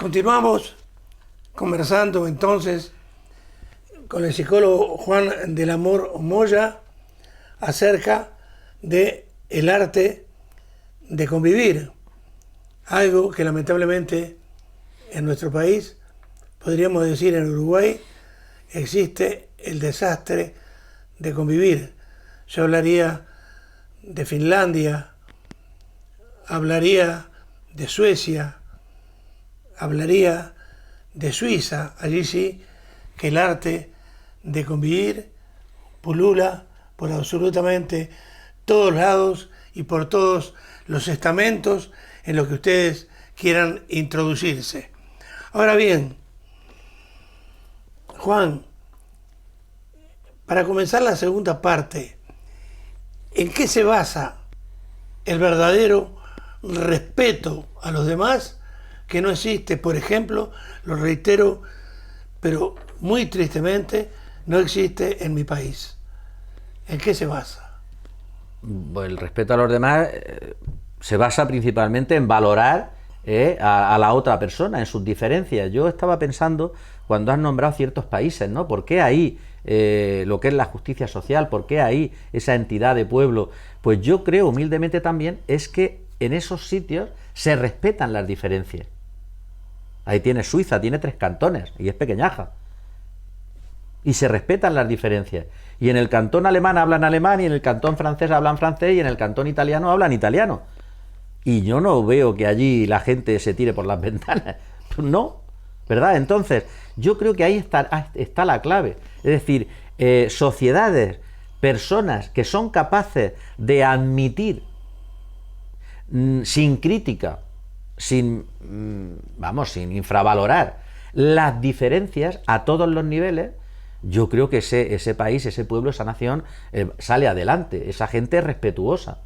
Continuamos conversando entonces con el psicólogo Juan del Amor Moya acerca de el arte de convivir, algo que lamentablemente en nuestro país, podríamos decir en Uruguay, existe el desastre de convivir. Yo hablaría de Finlandia, hablaría de Suecia, hablaría de Suiza. Allí sí que el arte de convivir pulula por absolutamente todos lados y por todos los estamentos en los que ustedes quieran introducirse. Ahora bien, Juan, para comenzar la segunda parte, ¿en qué se basa el verdadero respeto a los demás que no existe? Por ejemplo, lo reitero, pero muy tristemente, no existe en mi país. ¿En qué se basa? Pues el respeto a los demás se basa principalmente en valorar a la otra persona, en sus diferencias. Yo estaba pensando, cuando has nombrado ciertos países, ¿no? ¿Por qué ahí lo que es la justicia social? ¿Por qué ahí esa entidad de pueblo? Pues yo creo humildemente también es que en esos sitios se respetan las diferencias. Ahí tiene Suiza, tiene 3 cantones y es pequeñaja. Y se respetan las diferencias. Y en el cantón alemán hablan alemán, y en el cantón francés hablan francés, y en el cantón italiano hablan italiano. Y yo no veo que allí la gente se tire por las ventanas. No, ¿verdad? Entonces, yo creo que ahí está la clave. Es decir, sociedades, personas que son capaces de admitir sin crítica, sin infravalorar las diferencias a todos los niveles, yo creo que ese país, ese pueblo, esa nación sale adelante. Esa gente es respetuosa,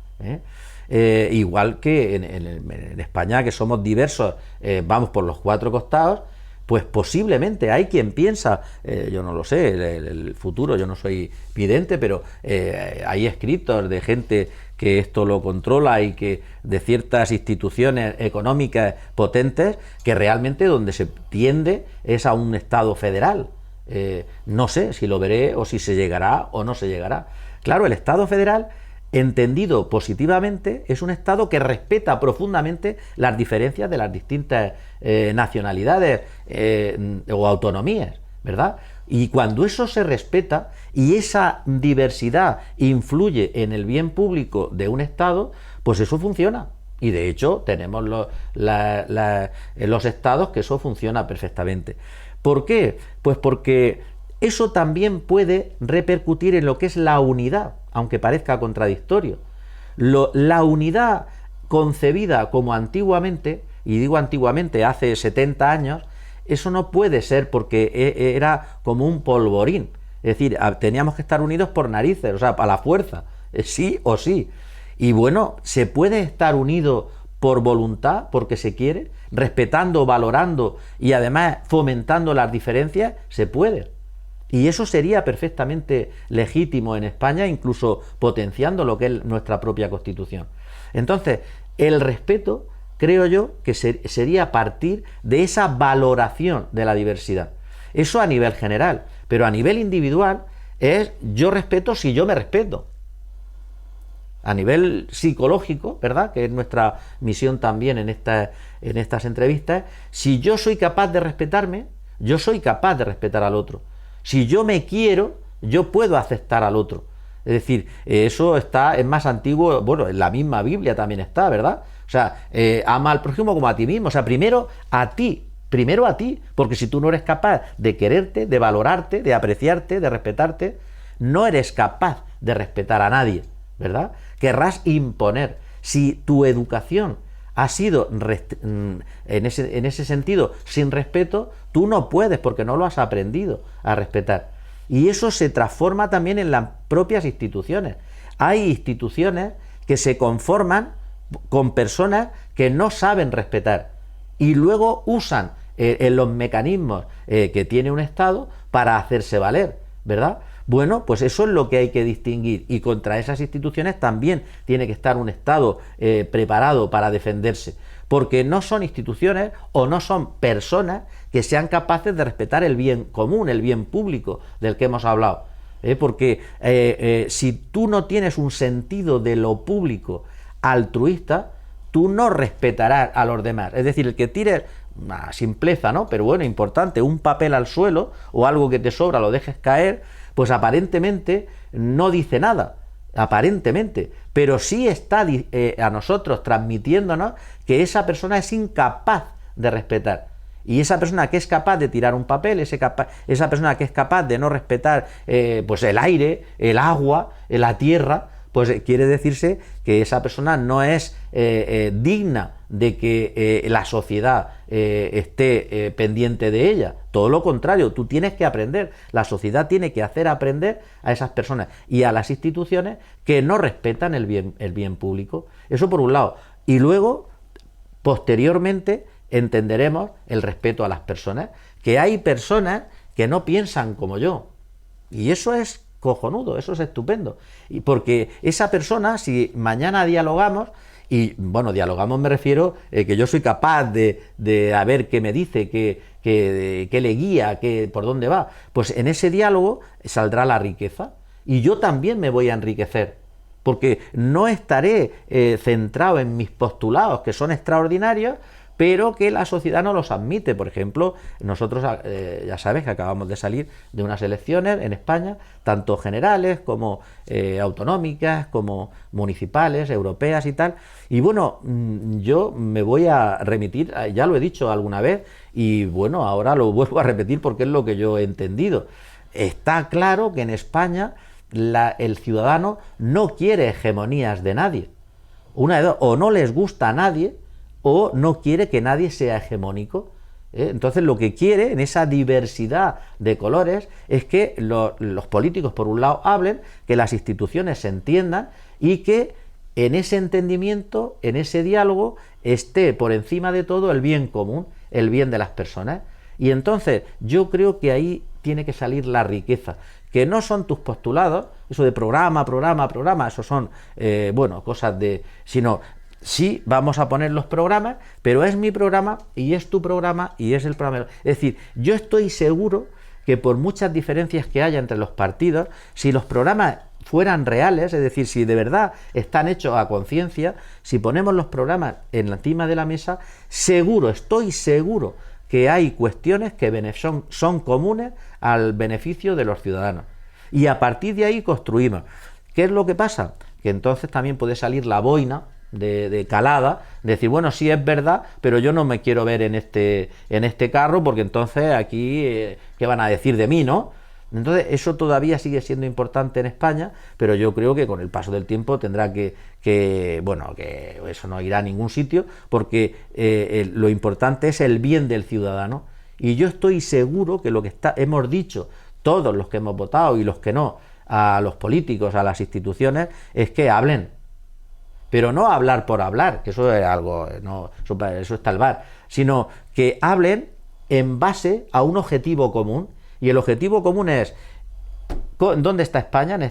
igual que en España, que somos diversos, vamos por los 4 costados, pues posiblemente hay quien piensa, yo no lo sé, el futuro, yo no soy vidente, pero hay escritos de gente que esto lo controla y que de ciertas instituciones económicas potentes, que realmente donde se tiende es a un Estado federal. No sé si lo veré o si se llegará o no se llegará. Claro, el Estado federal, entendido positivamente, es un Estado que respeta profundamente las diferencias de las distintas nacionalidades o autonomías, ¿verdad? Y cuando eso se respeta y esa diversidad influye en el bien público de un Estado, pues eso funciona. Y de hecho tenemos los estados que eso funciona perfectamente. ¿Por qué? Pues porque eso también puede repercutir en lo que es la unidad, aunque parezca contradictorio. La unidad concebida como antiguamente, y digo antiguamente, hace 70 años, eso no puede ser porque era como un polvorín. Es decir, teníamos que estar unidos por narices, o sea, a la fuerza, sí o sí. Y bueno, se puede estar unido por voluntad, porque se quiere, respetando, valorando y además fomentando las diferencias, se puede. Y eso sería perfectamente legítimo en España, incluso potenciando lo que es nuestra propia Constitución. Entonces, el respeto, creo yo, que sería partir de esa valoración de la diversidad. Eso a nivel general, pero a nivel individual es yo respeto si yo me respeto. A nivel psicológico, ¿verdad?, que es nuestra misión también en estas entrevistas, si yo soy capaz de respetarme, yo soy capaz de respetar al otro. Si yo me quiero, yo puedo aceptar al otro. Es decir, eso es más antiguo, bueno, en la misma Biblia también está, ¿verdad? O sea, ama al prójimo como a ti mismo. O sea, primero a ti, porque si tú no eres capaz de quererte, de valorarte, de apreciarte, de respetarte, no eres capaz de respetar a nadie, ¿verdad? Querrás imponer. Si tu educación ha sido en ese sentido sin respeto, tú no puedes, porque no lo has aprendido a respetar. Y eso se transforma también en las propias instituciones. Hay instituciones que se conforman con personas que no saben respetar y luego usan los mecanismos que tiene un Estado para hacerse valer, ¿verdad? Bueno, pues eso es lo que hay que distinguir, y contra esas instituciones también tiene que estar un Estado preparado para defenderse, porque no son instituciones o no son personas que sean capaces de respetar el bien común, el bien público del que hemos hablado. Porque si tú no tienes un sentido de lo público altruista, tú no respetarás a los demás. Es decir, el que tires, una simpleza, ¿no? Pero bueno, importante, un papel al suelo o algo que te sobra lo dejes caer, pues aparentemente no dice nada, aparentemente, pero sí está a nosotros transmitiéndonos que esa persona es incapaz de respetar. Y esa persona que es capaz de tirar un papel, esa persona que es capaz de no respetar pues el aire, el agua, la tierra, pues quiere decirse que esa persona no es digna de que la sociedad esté pendiente de ella. Todo lo contrario, tú tienes que aprender, la sociedad tiene que hacer aprender a esas personas y a las instituciones que no respetan el bien público. Eso por un lado. Y luego, posteriormente, entenderemos el respeto a las personas, que hay personas que no piensan como yo, y eso es cojonudo, eso es estupendo, y porque esa persona, si mañana dialogamos, y bueno, dialogamos me refiero que yo soy capaz de a ver qué me dice, qué le guía, por dónde va, pues en ese diálogo saldrá la riqueza, y yo también me voy a enriquecer, porque no estaré centrado en mis postulados, que son extraordinarios, pero que la sociedad no los admite. Por ejemplo, nosotros ya sabes que acabamos de salir de unas elecciones en España, tanto generales como autonómicas, como municipales, europeas y tal, y bueno, yo me voy a remitir, ya lo he dicho alguna vez, y bueno, ahora lo vuelvo a repetir porque es lo que yo he entendido. Está claro que en España el ciudadano no quiere hegemonías de nadie. Una de dos, o no les gusta a nadie, o no quiere que nadie sea hegemónico. Entonces lo que quiere, en esa diversidad de colores, es que los políticos, por un lado, hablen, que las instituciones se entiendan y que en ese entendimiento, en ese diálogo, esté por encima de todo el bien común, el bien de las personas. Y entonces yo creo que ahí tiene que salir la riqueza, que no son tus postulados, eso de programa, eso son, cosas sino... Sí, vamos a poner los programas, pero es mi programa y es tu programa y es el programa. Es decir, yo estoy seguro que por muchas diferencias que haya entre los partidos, si los programas fueran reales, es decir, si de verdad están hechos a conciencia, si ponemos los programas encima de la mesa, estoy seguro que hay cuestiones que son comunes al beneficio de los ciudadanos. Y a partir de ahí construimos. ¿Qué es lo que pasa? Que entonces también puede salir la boina de calada, de decir, bueno, sí es verdad, pero yo no me quiero ver en este carro, porque entonces aquí, ¿qué van a decir de mí, no? Entonces, eso todavía sigue siendo importante en España, pero yo creo que con el paso del tiempo tendrá que eso no irá a ningún sitio, porque lo importante es el bien del ciudadano, y yo estoy seguro que lo que hemos dicho, todos los que hemos votado y los que no, a los políticos, a las instituciones, es que hablen. Pero no hablar por hablar, que eso es algo, no, eso está al bar, sino que hablen en base a un objetivo común, y el objetivo común es dónde está España en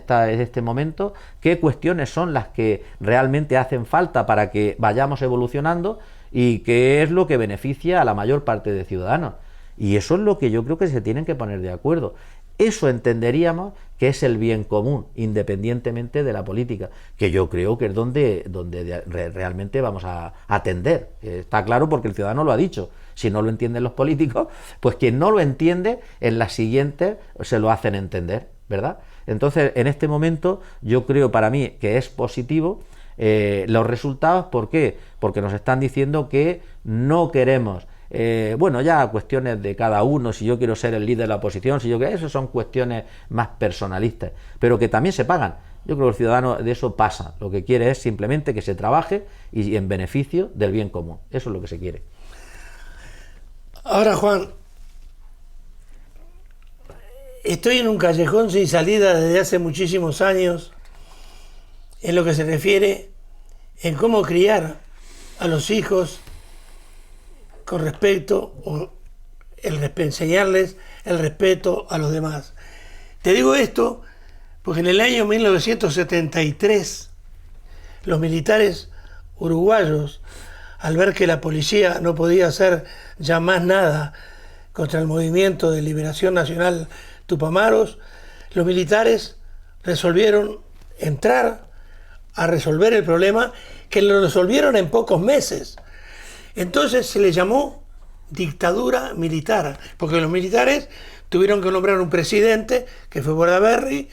este momento, qué cuestiones son las que realmente hacen falta para que vayamos evolucionando y qué es lo que beneficia a la mayor parte de ciudadanos. Y eso es lo que yo creo que se tienen que poner de acuerdo. Eso entenderíamos que es el bien común, independientemente de la política, que yo creo que es donde realmente vamos a atender. Está claro porque el ciudadano lo ha dicho. Si no lo entienden los políticos, pues quien no lo entiende, en las siguientes se lo hacen entender, ¿verdad? Entonces, en este momento, yo creo para mí que es positivo los resultados. ¿Por qué? Porque nos están diciendo que no queremos... ya cuestiones de cada uno, si yo quiero ser el líder de la oposición, eso son cuestiones más personalistas, pero que también se pagan. Yo creo que el ciudadano de eso pasa, lo que quiere es simplemente que se trabaje y en beneficio del bien común, eso es lo que se quiere. Ahora, Juan, estoy en un callejón sin salida desde hace muchísimos años en lo que se refiere en cómo criar a los hijos con respecto, enseñarles el respeto a los demás. Te digo esto porque en el año 1973 los militares uruguayos al ver que la policía no podía hacer ya más nada contra el movimiento de liberación nacional Tupamaros, los militares resolvieron entrar a resolver el problema, que lo resolvieron en pocos meses. Entonces se le llamó dictadura militar, porque los militares tuvieron que nombrar un presidente, que fue Bordaberry,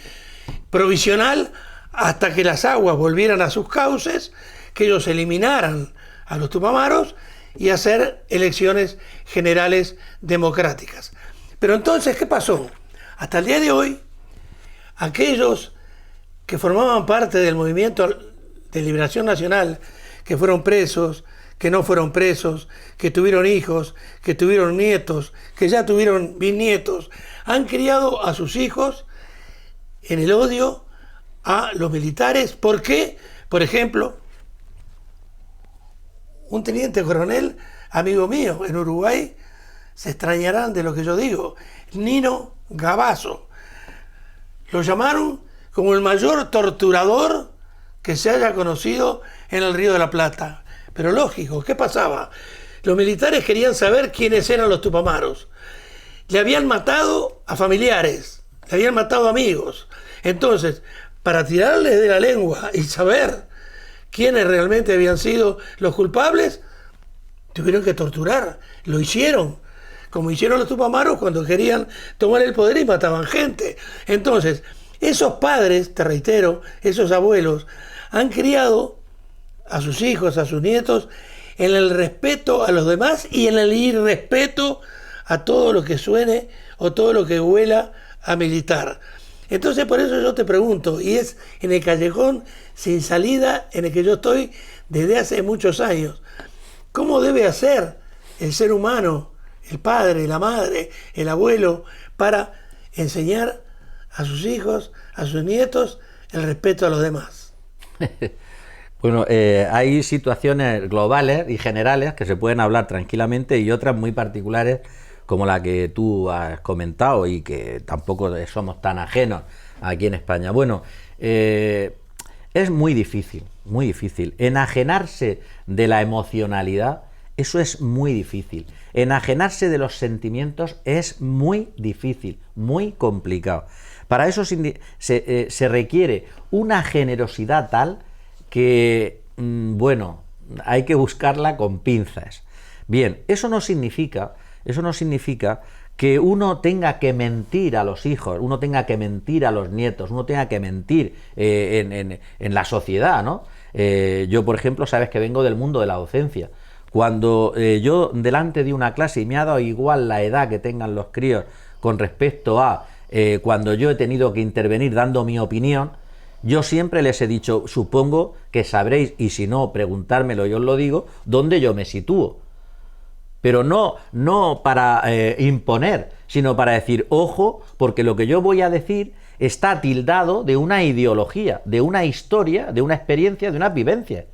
provisional, hasta que las aguas volvieran a sus cauces, que ellos eliminaran a los Tupamaros y hacer elecciones generales democráticas. Pero entonces, ¿qué pasó? Hasta el día de hoy, aquellos que formaban parte del movimiento de liberación nacional, que fueron presos, que no fueron presos, que tuvieron hijos, que tuvieron nietos, que ya tuvieron bisnietos, han criado a sus hijos en el odio a los militares. ¿Por qué? Por ejemplo, un teniente coronel, amigo mío, en Uruguay, se extrañarán de lo que yo digo, Nino Gabazo. Lo llamaron como el mayor torturador que se haya conocido en el Río de la Plata. Pero lógico, ¿qué pasaba? Los militares querían saber quiénes eran los Tupamaros. Le habían matado a familiares, le habían matado a amigos. Entonces, para tirarles de la lengua y saber quiénes realmente habían sido los culpables, tuvieron que torturar. Lo hicieron, como hicieron los Tupamaros cuando querían tomar el poder y mataban gente. Entonces, esos padres, te reitero, esos abuelos, han criado a sus hijos, a sus nietos, en el respeto a los demás y en el irrespeto a todo lo que suene o todo lo que huela a militar. Entonces, por eso yo te pregunto, y es en el callejón sin salida en el que yo estoy desde hace muchos años, ¿cómo debe hacer el ser humano, el padre, la madre, el abuelo, para enseñar a sus hijos, a sus nietos, el respeto a los demás? Bueno, hay situaciones globales y generales que se pueden hablar tranquilamente y otras muy particulares como la que tú has comentado y que tampoco somos tan ajenos aquí en España. Bueno, es muy difícil, muy difícil. Enajenarse de la emocionalidad, eso es muy difícil. Enajenarse de los sentimientos es muy difícil, muy complicado. Para eso se requiere una generosidad tal que, bueno, hay que buscarla con pinzas. Bien, eso no significa que uno tenga que mentir a los hijos, uno tenga que mentir a los nietos, uno tenga que mentir en la sociedad, ¿no? Yo, por ejemplo, sabes que vengo del mundo de la docencia. Cuando yo delante de una clase, y me ha dado igual la edad que tengan los críos con respecto a cuando yo he tenido que intervenir dando mi opinión, yo siempre les he dicho, supongo que sabréis, y si no, preguntármelo, yo os lo digo, dónde yo me sitúo. Pero no para imponer, sino para decir, ojo, porque lo que yo voy a decir está tildado de una ideología, de una historia, de una experiencia, de una vivencia.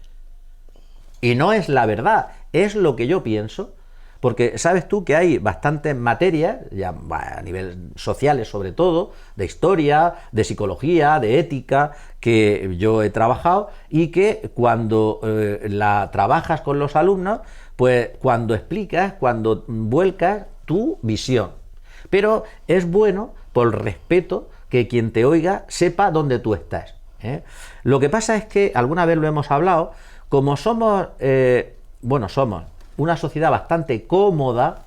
Y no es la verdad, es lo que yo pienso. Porque sabes tú que hay bastantes materias, ya a nivel sociales sobre todo, de historia, de psicología, de ética, que yo he trabajado y que cuando la trabajas con los alumnos, pues cuando explicas, cuando vuelcas tu visión. Pero es bueno, por respeto, que quien te oiga sepa dónde tú estás, ¿eh? Lo que pasa es que, alguna vez lo hemos hablado, como somos, somos una sociedad bastante cómoda,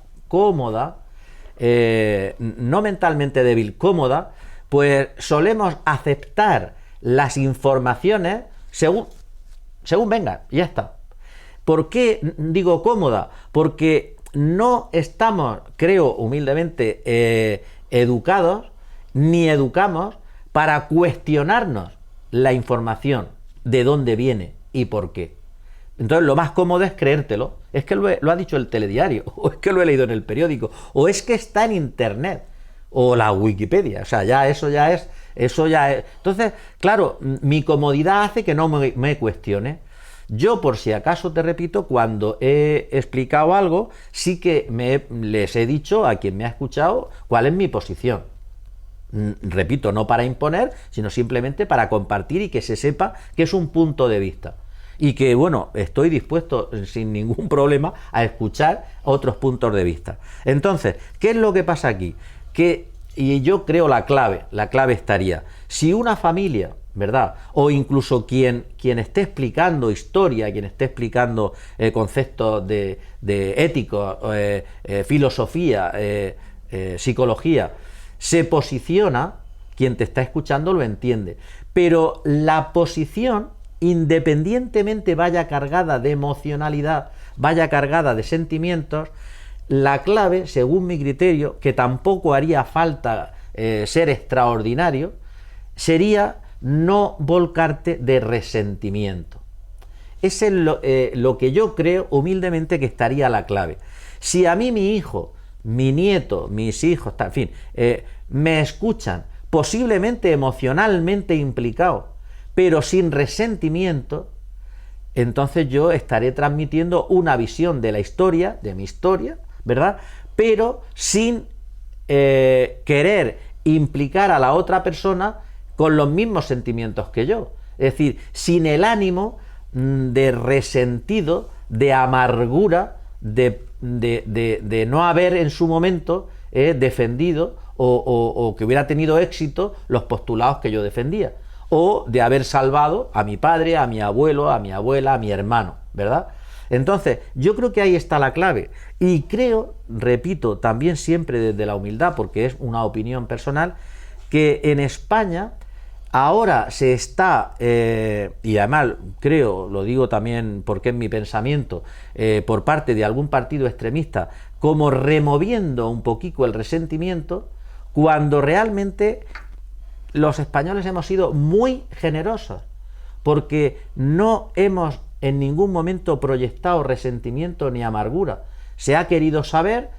no mentalmente débil, cómoda, pues solemos aceptar las informaciones según vengan, y ya está. ¿Por qué digo cómoda? Porque no estamos, creo humildemente, educados, ni educamos para cuestionarnos la información, de dónde viene y por qué. Entonces lo más cómodo es creértelo, es que lo ha dicho el telediario, o es que lo he leído en el periódico, o es que está en internet, o la Wikipedia, o sea, eso ya es. Entonces, claro, mi comodidad hace que no me cuestione. Yo, por si acaso, te repito, cuando he explicado algo, sí que les he dicho a quien me ha escuchado cuál es mi posición. Repito, no para imponer, sino simplemente para compartir y que se sepa que es un punto de vista. y que, bueno, estoy dispuesto sin ningún problema a escuchar otros puntos de vista. Entonces, ¿qué es lo que pasa aquí? Y yo creo la clave estaría, si una familia, ¿verdad? O incluso quien esté explicando historia, quien esté explicando conceptos de ética, filosofía, psicología, se posiciona, quien te está escuchando lo entiende. Pero la posición, independientemente vaya cargada de emocionalidad, vaya cargada de sentimientos, la clave, según mi criterio, que tampoco haría falta ser extraordinario, sería no volcarte de resentimiento. Ese es lo que yo creo humildemente que estaría la clave. Si a mí mi hijo, mi nieto, mis hijos, en fin, me escuchan posiblemente emocionalmente implicado, pero sin resentimiento, entonces yo estaré transmitiendo una visión de la historia, de mi historia, ¿verdad? Pero sin querer implicar a la otra persona con los mismos sentimientos que yo. Es decir, sin el ánimo de resentido, de amargura, de no haber en su momento defendido o que hubiera tenido éxito los postulados que yo defendía, o de haber salvado a mi padre, a mi abuelo, a mi abuela, a mi hermano, ¿verdad? Entonces, yo creo que ahí está la clave, y creo, repito, también siempre desde la humildad, porque es una opinión personal, que en España ahora se está, y además creo, lo digo también porque es mi pensamiento, por parte de algún partido extremista, como removiendo un poquito el resentimiento, cuando realmente los españoles hemos sido muy generosos, porque no hemos en ningún momento proyectado resentimiento ni amargura. Se ha querido saber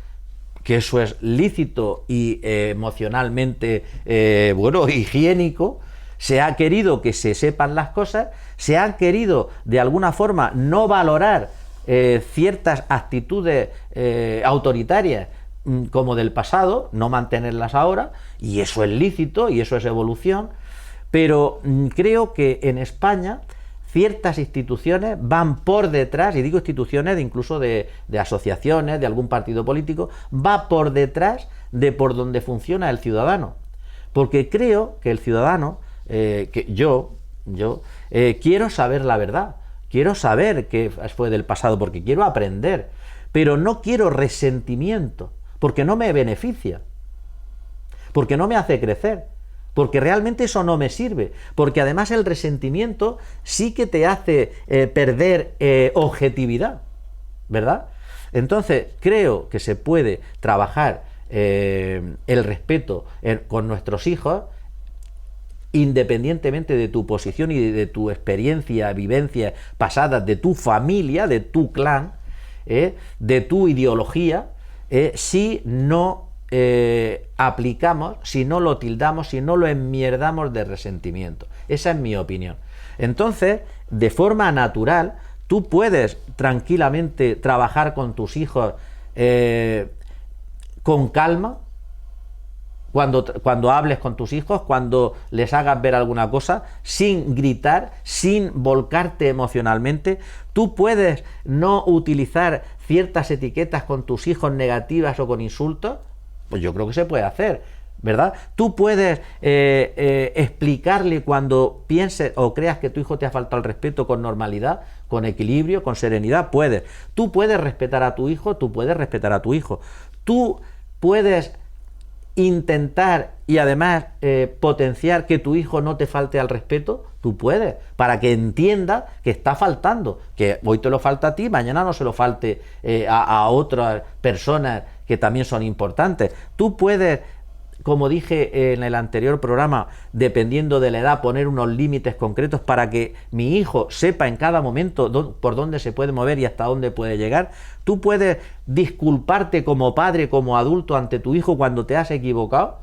que eso es lícito y emocionalmente, higiénico. Se ha querido que se sepan las cosas, se han querido de alguna forma no valorar ciertas actitudes autoritarias como del pasado, no mantenerlas ahora, y eso es lícito y eso es evolución, pero creo que en España ciertas instituciones van por detrás, y digo instituciones incluso de asociaciones, de algún partido político, va por detrás de por donde funciona el ciudadano, porque creo que el ciudadano, que yo quiero saber la verdad, quiero saber qué fue del pasado, porque quiero aprender, pero no quiero resentimiento, porque no me beneficia, porque no me hace crecer, porque realmente eso no me sirve, porque además el resentimiento sí que te hace perder objetividad, ¿verdad? Entonces creo que se puede trabajar el respeto con nuestros hijos, independientemente de tu posición y de tu experiencia, vivencias pasadas, de tu familia, de tu clan, de tu ideología, si no aplicamos, si no lo tildamos, si no lo enmierdamos de resentimiento. Esa es mi opinión. Entonces, de forma natural, tú puedes tranquilamente trabajar con tus hijos con calma, cuando hables con tus hijos, cuando les hagas ver alguna cosa, sin gritar, sin volcarte emocionalmente. Tú puedes no utilizar ciertas etiquetas con tus hijos negativas o con insultos. Pues yo creo que se puede hacer, ¿verdad? Tú puedes explicarle cuando pienses o creas que tu hijo te ha faltado el respeto con normalidad, con equilibrio, con serenidad, puedes. Tú puedes respetar a tu hijo, tú puedes respetar a tu hijo. Tú puedes intentar y además potenciar que tu hijo no te falte al respeto, tú puedes, para que entienda que está faltando, que hoy te lo falta a ti, mañana no se lo falte a otras personas que también son importantes. Tú puedes, como dije en el anterior programa, dependiendo de la edad, poner unos límites concretos para que mi hijo sepa en cada momento por dónde se puede mover y hasta dónde puede llegar. Tú puedes disculparte como padre, como adulto ante tu hijo cuando te has equivocado.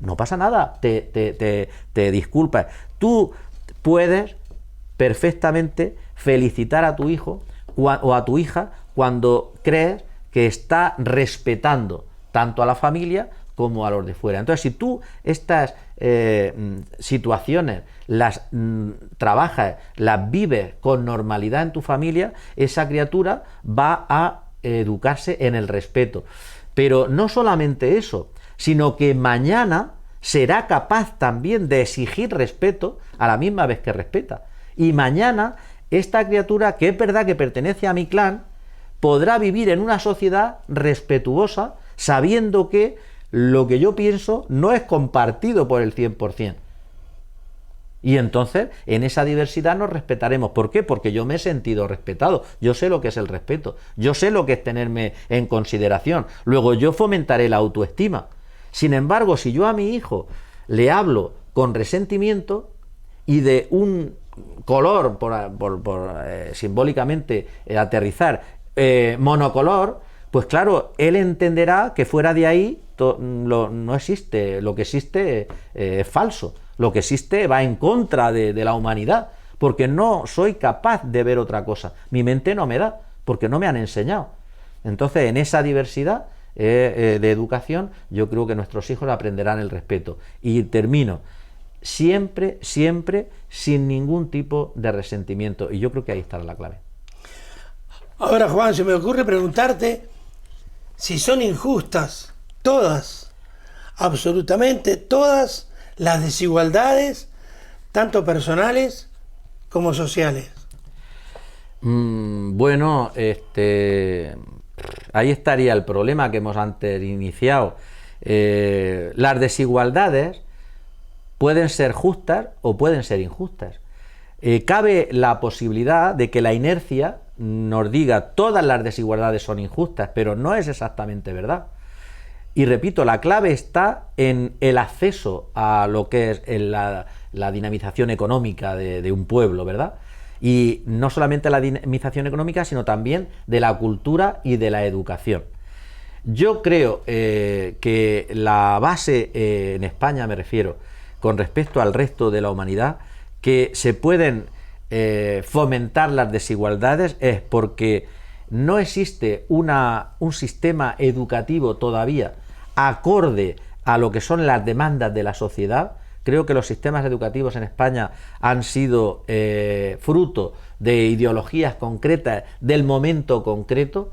No pasa nada, te disculpas. Tú puedes perfectamente felicitar a tu hijo o a tu hija cuando crees que está respetando tanto a la familia como a los de fuera. Entonces, si tú estas situaciones las trabajas, las vives con normalidad en tu familia, esa criatura va a educarse en el respeto. Pero no solamente eso, sino que mañana será capaz también de exigir respeto a la misma vez que respeta. Y mañana esta criatura, que es verdad que pertenece a mi clan, podrá vivir en una sociedad respetuosa, sabiendo que lo que yo pienso no es compartido por el 100%. Y entonces, en esa diversidad nos respetaremos. ¿Por qué? Porque yo me he sentido respetado. Yo sé lo que es el respeto. Yo sé lo que es tenerme en consideración. Luego yo fomentaré la autoestima. Sin embargo, si yo a mi hijo le hablo con resentimiento y de un color, simbólicamente aterrizar, monocolor, pues claro, él entenderá que fuera de ahí no existe. Lo que existe es falso. Lo que existe va en contra de la humanidad, porque no soy capaz de ver otra cosa. Mi mente no me da, porque no me han enseñado. Entonces, en esa diversidad de educación, yo creo que nuestros hijos aprenderán el respeto. Y termino, siempre, siempre, sin ningún tipo de resentimiento. Y yo creo que ahí estará la clave. Ahora, Juan, se me ocurre preguntarte si son injustas todas, absolutamente todas, las desigualdades, tanto personales como sociales. Bueno, ahí estaría el problema que hemos antes iniciado. Las desigualdades pueden ser justas o pueden ser injustas. Cabe la posibilidad de que la inercia nos diga todas las desigualdades son injustas, pero no es exactamente verdad. Y repito, la clave está en el acceso a lo que es la dinamización económica de un pueblo, ¿verdad? Y no solamente la dinamización económica, sino también de la cultura y de la educación. Yo creo que la base en España, me refiero, con respecto al resto de la humanidad, que se pueden fomentar las desigualdades es porque no existe un sistema educativo todavía acorde a lo que son las demandas de la sociedad. Creo que los sistemas educativos en España han sido fruto de ideologías concretas del momento concreto.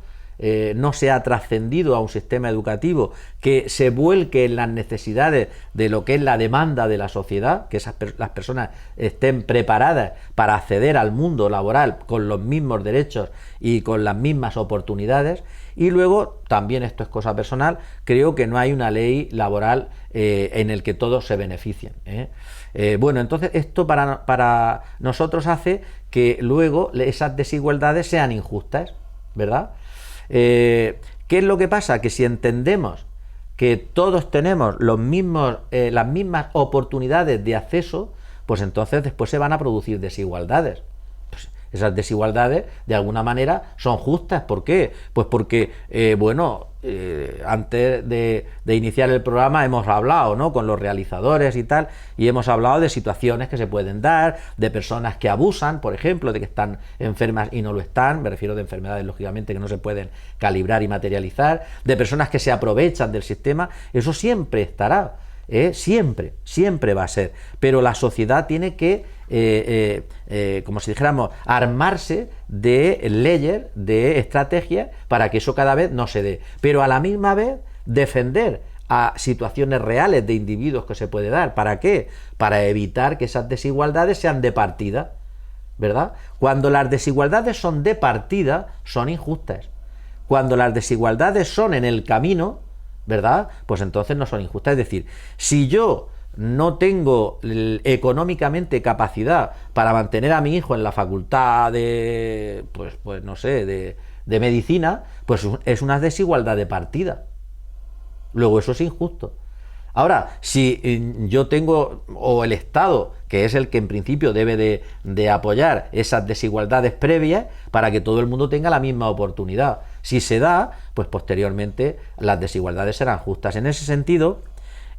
No se ha trascendido a un sistema educativo que se vuelque en las necesidades de lo que es la demanda de la sociedad, que las personas estén preparadas para acceder al mundo laboral con los mismos derechos y con las mismas oportunidades. Y luego, también esto es cosa personal, creo que no hay una ley laboral en el que todos se beneficien. Bueno, entonces esto para nosotros hace que luego esas desigualdades sean injustas, ¿verdad? ¿Qué es lo que pasa? Que si entendemos que todos tenemos las mismas oportunidades de acceso, pues entonces después se van a producir desigualdades. Pues esas desigualdades, de alguna manera, son justas. ¿Por qué? Pues porque, antes de iniciar el programa hemos hablado, ¿no?, con los realizadores y tal, y hemos hablado de situaciones que se pueden dar, de personas que abusan, por ejemplo, de que están enfermas y no lo están, me refiero de enfermedades, lógicamente, que no se pueden calibrar y materializar, de personas que se aprovechan del sistema. Eso siempre estará, siempre va a ser, pero la sociedad tiene que como si dijéramos, armarse de leyes, de estrategias para que eso cada vez no se dé, pero a la misma vez defender a situaciones reales de individuos que se puede dar. ¿Para qué? Para evitar que esas desigualdades sean de partida, ¿verdad? Cuando las desigualdades son de partida, son injustas. Cuando las desigualdades son en el camino, ¿verdad?, pues entonces no son injustas. Es decir, si yo no tengo económicamente capacidad para mantener a mi hijo en la facultad de, pues no sé, de medicina, pues es una desigualdad de partida. Luego eso es injusto. Ahora, si yo tengo, o el Estado, que es el que en principio debe de apoyar esas desigualdades previas para que todo el mundo tenga la misma oportunidad, si se da, pues posteriormente las desigualdades serán justas. En ese sentido,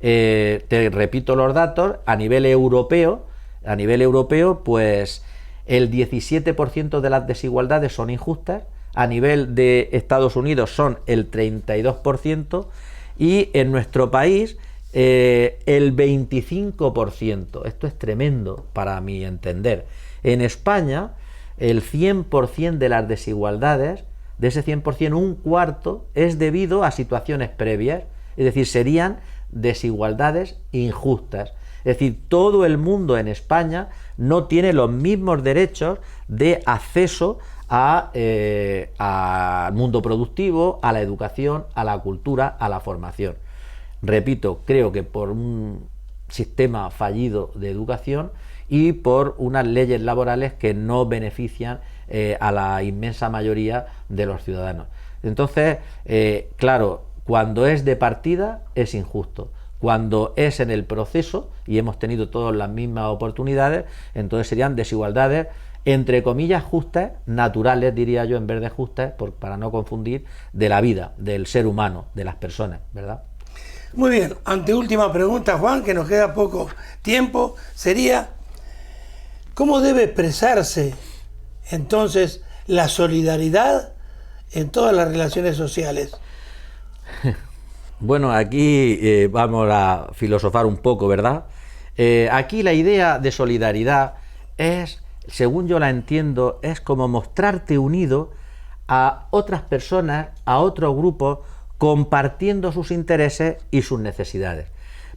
te repito los datos, a nivel europeo, pues el 17% de las desigualdades son injustas, a nivel de Estados Unidos son el 32%, Y en nuestro país el 25%, esto es tremendo para mi entender. En España el 100% de las desigualdades, de ese 100%, un cuarto es debido a situaciones previas, es decir, serían desigualdades injustas. Es decir, todo el mundo en España no tiene los mismos derechos de acceso al mundo productivo, a la educación, a la cultura, a la formación. Repito, creo que por un sistema fallido de educación y por unas leyes laborales que no benefician a la inmensa mayoría de los ciudadanos. Entonces, claro, cuando es de partida es injusto. Cuando es en el proceso y hemos tenido todas las mismas oportunidades, entonces serían desigualdades entre comillas justas, naturales diría yo, en vez de justas, para no confundir, de la vida, del ser humano, de las personas, ¿verdad? Muy bien, anteúltima pregunta, Juan, que nos queda poco tiempo, sería, ¿cómo debe expresarse entonces la solidaridad en todas las relaciones sociales? Bueno, aquí vamos a filosofar un poco, ¿verdad? Aquí la idea de solidaridad es, según yo la entiendo, es como mostrarte unido a otras personas, a otros grupos, compartiendo sus intereses y sus necesidades.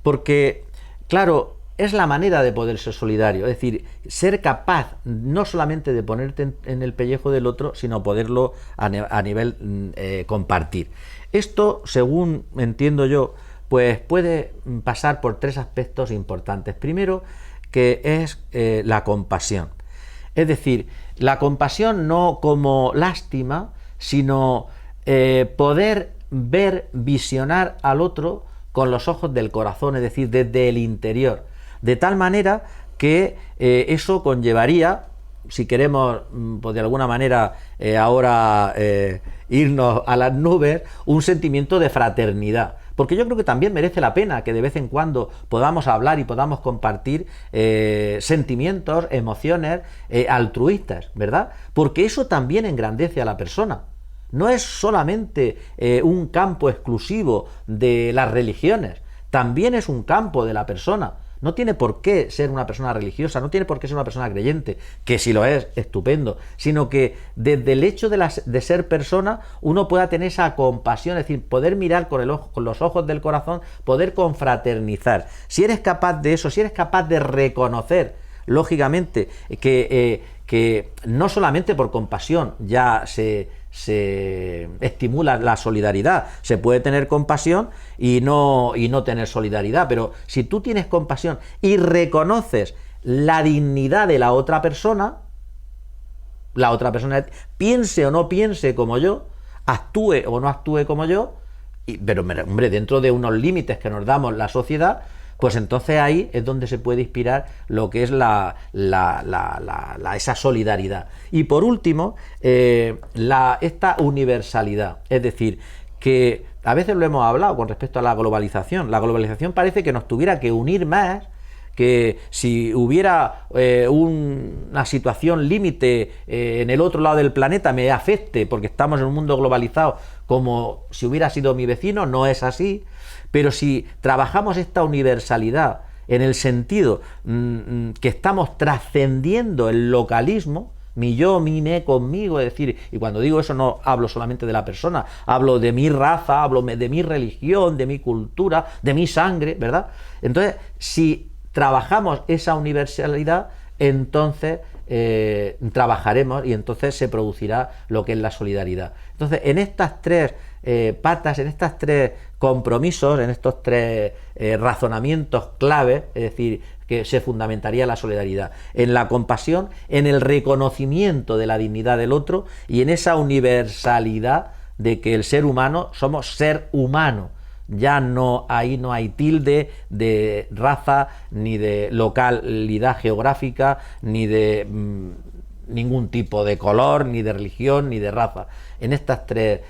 Porque, claro, es la manera de poder ser solidario, es decir, ser capaz no solamente de ponerte en el pellejo del otro, sino poderlo a nivel compartir. Esto, según entiendo yo, pues puede pasar por tres aspectos importantes. Primero, que es la compasión. Es decir, la compasión no como lástima, sino poder ver, visionar al otro con los ojos del corazón, es decir, desde el interior. De tal manera que eso conllevaría, si queremos pues de alguna manera ahora irnos a las nubes, un sentimiento de fraternidad. Porque yo creo que también merece la pena que de vez en cuando podamos hablar y podamos compartir sentimientos, emociones altruistas, ¿verdad? Porque eso también engrandece a la persona. No es solamente un campo exclusivo de las religiones, también es un campo de la persona. No tiene por qué ser una persona religiosa, no tiene por qué ser una persona creyente, que si lo es, estupendo, sino que desde el hecho de ser persona uno pueda tener esa compasión, es decir, poder mirar con los ojos del corazón, poder confraternizar. Si eres capaz de eso, si eres capaz de reconocer, lógicamente, que no solamente por compasión ya se estimula la solidaridad, se puede tener compasión y no tener solidaridad, pero si tú tienes compasión y reconoces la dignidad de la otra persona piense o no piense como yo, actúe o no actúe como yo, pero hombre, dentro de unos límites que nos damos la sociedad, pues entonces ahí es donde se puede inspirar lo que es esa solidaridad. Y por último, esta universalidad, es decir, que a veces lo hemos hablado con respecto a la globalización. La globalización parece que nos tuviera que unir más, que si hubiera una situación límite en el otro lado del planeta me afecte porque estamos en un mundo globalizado como si hubiera sido mi vecino. No es así. Pero si trabajamos esta universalidad en el sentido que estamos trascendiendo el localismo, mi yo, mi me, conmigo, es decir, y cuando digo eso no hablo solamente de la persona, hablo de mi raza, hablo de mi religión, de mi cultura, de mi sangre, ¿verdad? Entonces, si trabajamos esa universalidad, entonces trabajaremos y entonces se producirá lo que es la solidaridad. Entonces, en estas tres patas, en estos tres compromisos, en estos tres razonamientos claves, es decir, que se fundamentaría la solidaridad, en la compasión, en el reconocimiento de la dignidad del otro y en esa universalidad de que el ser humano somos ser humano. Ya ahí no hay tilde de raza, ni de localidad geográfica, ni de ningún tipo de color, ni de religión, ni de raza. En estas tres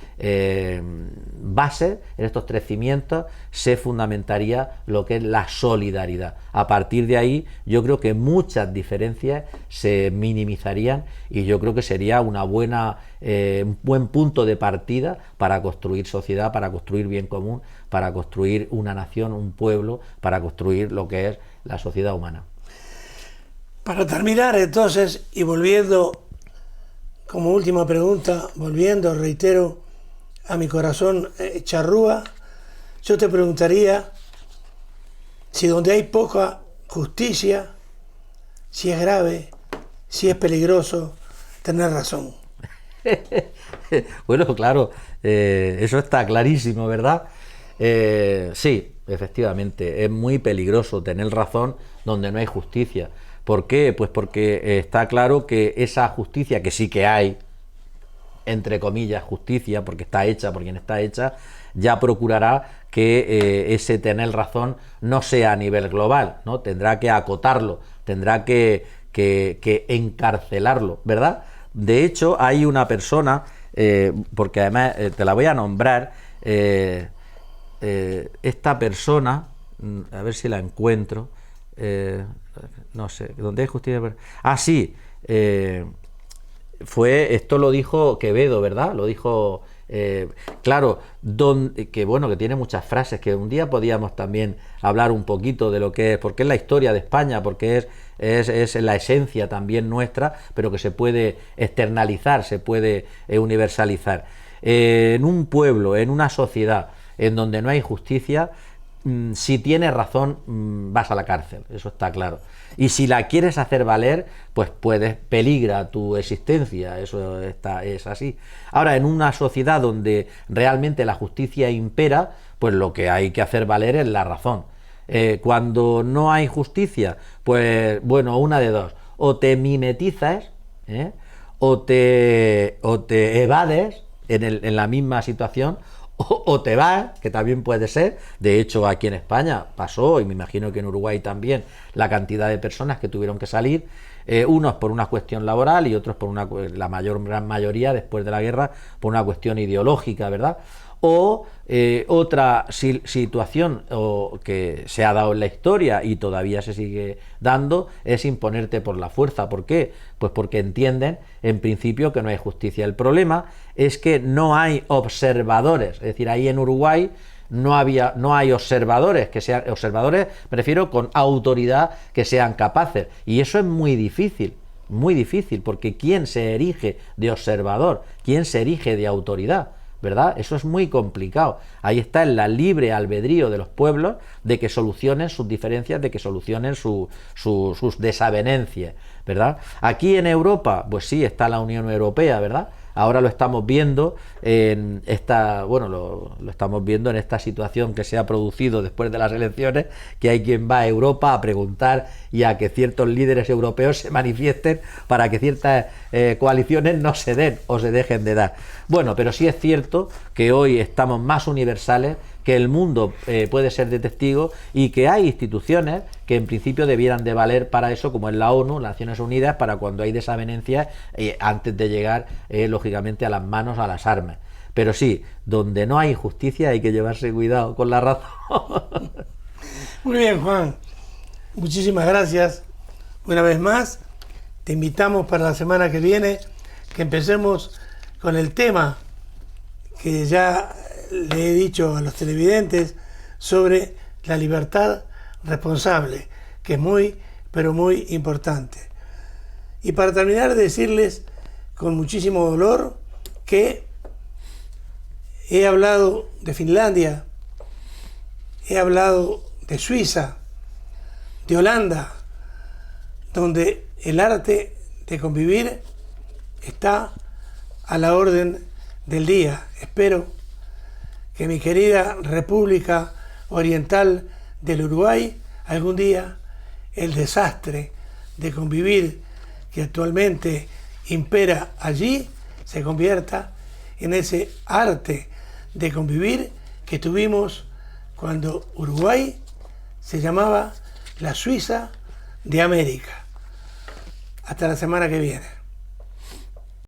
bases, en estos tres cimientos, se fundamentaría lo que es la solidaridad. A partir de ahí, yo creo que muchas diferencias se minimizarían y yo creo que sería un buen punto de partida para construir sociedad, para construir bien común, para construir una nación, un pueblo, para construir lo que es la sociedad humana. Para terminar, entonces, y volviendo, como última pregunta, reitero, a mi corazón charrúa, yo te preguntaría si donde hay poca justicia, si es grave, si es peligroso tener razón. Bueno, claro, eso está clarísimo, ¿verdad? Sí, efectivamente, es muy peligroso tener razón donde no hay justicia. ¿Por qué? Pues porque está claro que esa justicia que sí que hay, entre comillas, justicia, porque está hecha por quien está hecha, ya procurará que ese tener razón no sea a nivel global, ¿no? Tendrá que acotarlo, tendrá que encarcelarlo, ¿verdad? De hecho, hay una persona, porque además te la voy a nombrar, esta persona, a ver si la encuentro, no sé, ¿dónde hay justicia? Ah, sí, esto lo dijo Quevedo, ¿verdad? Lo dijo, claro, que bueno, que tiene muchas frases, que un día podíamos también hablar un poquito de lo que es, porque es la historia de España, porque es la esencia también nuestra, pero que se puede externalizar, se puede universalizar. En un pueblo, en una sociedad en donde no hay justicia, si tienes razón, vas a la cárcel, eso está claro. Y si la quieres hacer valer, pues peligra tu existencia, eso es así. Ahora, en una sociedad donde realmente la justicia impera, pues lo que hay que hacer valer es la razón. Cuando no hay justicia, pues bueno, una de dos, o te mimetizas, o te evades en la misma situación, o te vas, que también puede ser. De hecho, aquí en España pasó, y me imagino que en Uruguay también, la cantidad de personas que tuvieron que salir, unos por una cuestión laboral y otros por la gran mayoría después de la guerra por una cuestión ideológica, ¿verdad? O otra situación que se ha dado en la historia y todavía se sigue dando es imponerte por la fuerza. ¿Por qué? Pues porque entienden en principio que no hay justicia. El problema es que no hay observadores, es decir, ahí en Uruguay no hay observadores, me refiero con autoridad, que sean capaces, y eso es muy difícil, porque ¿quién se erige de observador? ¿Quién se erige de autoridad? ¿Verdad? Eso es muy complicado. Ahí está el libre albedrío de los pueblos de que solucionen sus diferencias, de que solucionen sus desavenencias, ¿verdad? Aquí en Europa, pues sí, está la Unión Europea, ¿verdad? Ahora lo estamos viendo en lo estamos viendo en esta situación que se ha producido después de las elecciones, que hay quien va a Europa a preguntar y a que ciertos líderes europeos se manifiesten para que ciertas coaliciones no se den o se dejen de dar. Bueno, pero sí es cierto que hoy estamos más universales, que el mundo puede ser de testigo y que hay instituciones que en principio debieran de valer para eso, como es la ONU, las Naciones Unidas, para cuando hay desavenencias, antes de llegar, lógicamente, a las manos, a las armas. Pero sí, donde no hay justicia hay que llevarse cuidado con la razón. Muy bien, Juan. Muchísimas gracias. Una vez más, te invitamos para la semana que viene que empecemos con el tema que ya le he dicho a los televidentes sobre la libertad responsable, que es muy, pero muy importante. Y para terminar, decirles con muchísimo dolor que he hablado de Finlandia, he hablado de Suiza, de Holanda, donde el arte de convivir está a la orden del día. Espero que mi querida República Oriental del Uruguay, algún día el desastre de convivir que actualmente impera allí se convierta en ese arte de convivir que tuvimos cuando Uruguay se llamaba la Suiza de América. Hasta la semana que viene.